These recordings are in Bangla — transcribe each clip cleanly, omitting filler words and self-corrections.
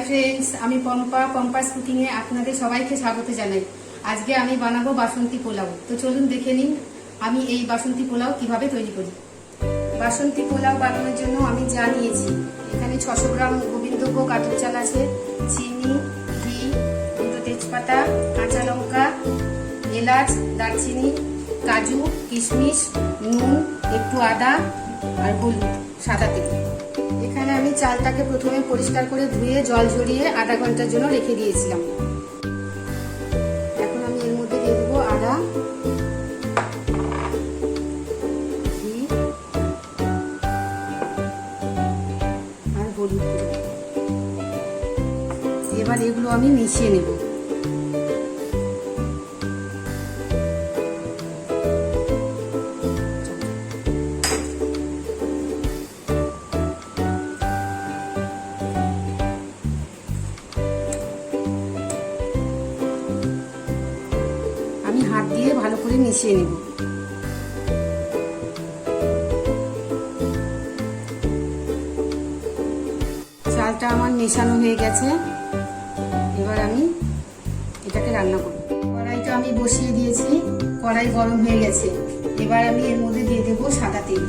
ফ্রেন্ডস, আমি পম্পাস কুকিংয়ে আপনাদের সবাইকে স্বাগত জানাই। আজকে আমি বানাবো বাসন্তী পোলাও। তো চলুন দেখে নিন আমি এই বাসন্তী পোলাও কিভাবে তৈরি করি। বাসন্তী পোলাও বানানোর জন্য আমি যা নিয়েছি, এখানে 600 গ্রাম গোবিন্দভোগ আতপ চাল আছে, চিনি, ঘি, 2টো তেজপাতা, কাঁচা লঙ্কা, এলাচ, দারচিনি, কাজু, কিশমিশ, নুন, একটু আদা আর হলুদ, সাদা তেল। এখানে আমি চালটাকে প্রথমে পরিষ্কার করে ধুয়ে জল ঝরিয়ে আধা ঘন্টার জন্য রেখে দিয়েছিলাম। এখন আমি এর মধ্যে দিয়ে দেবো আদা, ঘি আর হলুদ গুঁড়ো। এবার এগুলো আমি মিশিয়ে নেব। আমি হাত দিয়ে ভালো করে মিশিয়ে নেব। চালটা আমার মেশানো হয়ে গেছে। এবার আমি এটাকে রান্না করব। কড়াইটা আমি বসিয়ে দিয়েছি, কড়াই গরম হয়ে গেছে। এবার আমি এর মধ্যে দিয়ে দেব সাদা তেল।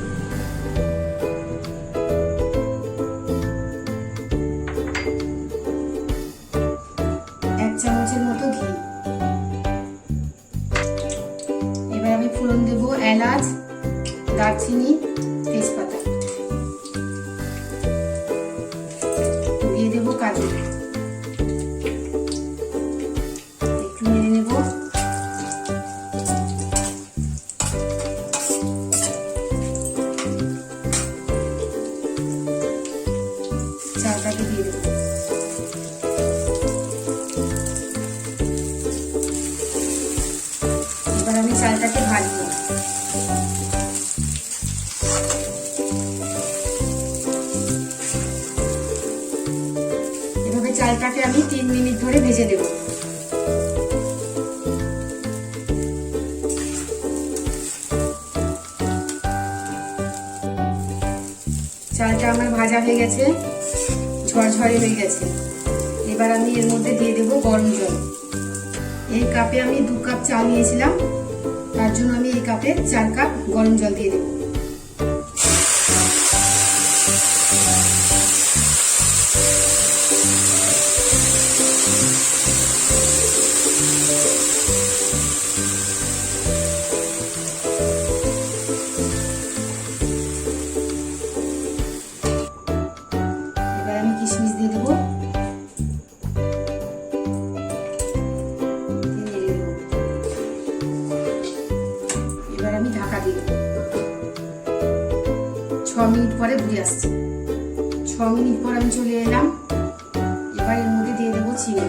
এক চামচের মতো ঘি। এবার আমি ফোড়ন দেব এলাচ, দারচিনি, তেজপাতা, দিয়ে দেব কাজু, একটু নেড়ে নেব। চালটাকে দিয়ে দেব। এবার আমি চালটাকে ভাজবো। এভাবে চালটাকে আমি 3 মিনিট ধরে ভেজে দেব। চালটা আমার ভাজা হয়ে গেছে, ঝরঝরে হয়ে গেছে। এবার আমি এর মধ্যে দিয়ে দেব গরম জল। এই কাপে আমি 2 কাপ চাল নিয়েছিলাম, তার জন্য আমি এই কাপে 4 কাপ গরম জল দিয়ে দেব। এবার আমি কিশমিশ দিয়ে দেব। এবার আমি ঢাকা দিয়ে দেব। 6 মিনিট পরে ঘুরে আসছে। 6 মিনিট পর আমি চলে এলাম। এবার এর মধ্যে দিয়ে দেবো চিনি।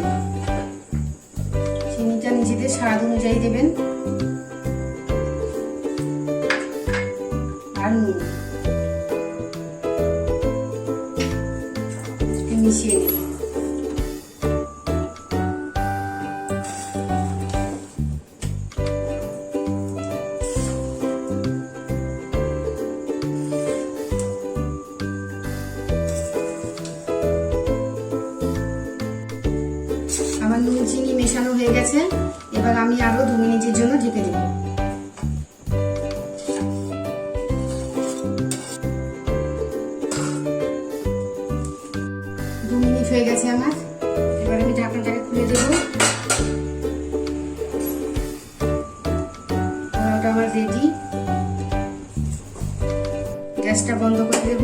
চিনিটা নিজেদের স্বাদ অনুযায়ী দেবেন, আর নুন মিশিয়ে নেব। আমার নুন চিনি মেশানো হয়ে গেছে। এবার আমি আরো 2 মিনিটের জন্য ঢেকে দেব। 2 মিনিট হয়ে গেছে আমার। এবার আমি ঢাকনাটাকে খুলে দেব। পোলাওটা আমার রেডি। গ্যাসটা বন্ধ করে দেব।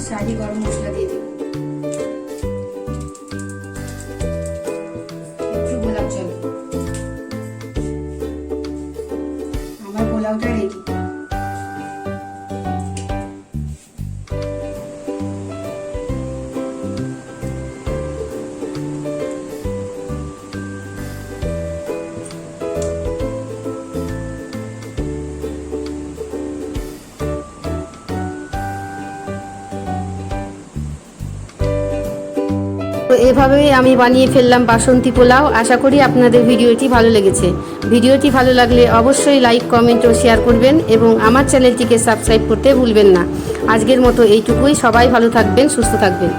শাহি গরম মশলা দিয়ে দেব, একটু গোলাপ জল। আমার পোলাওটা রেডি। তো এভাবেই আমি বানিয়ে ফেললাম বাসন্তী পোলাও। আশা করি আপনাদের ভিডিওটি ভালো লেগেছে। ভিডিওটি ভালো লাগলে অবশ্যই লাইক, কমেন্ট ও শেয়ার করবেন এবং আমার চ্যানেলটিকে সাবস্ক্রাইব করতে ভুলবেন না। আজকের মতো এইটুকুই। সবাই ভালো থাকবেন, সুস্থ থাকবেন।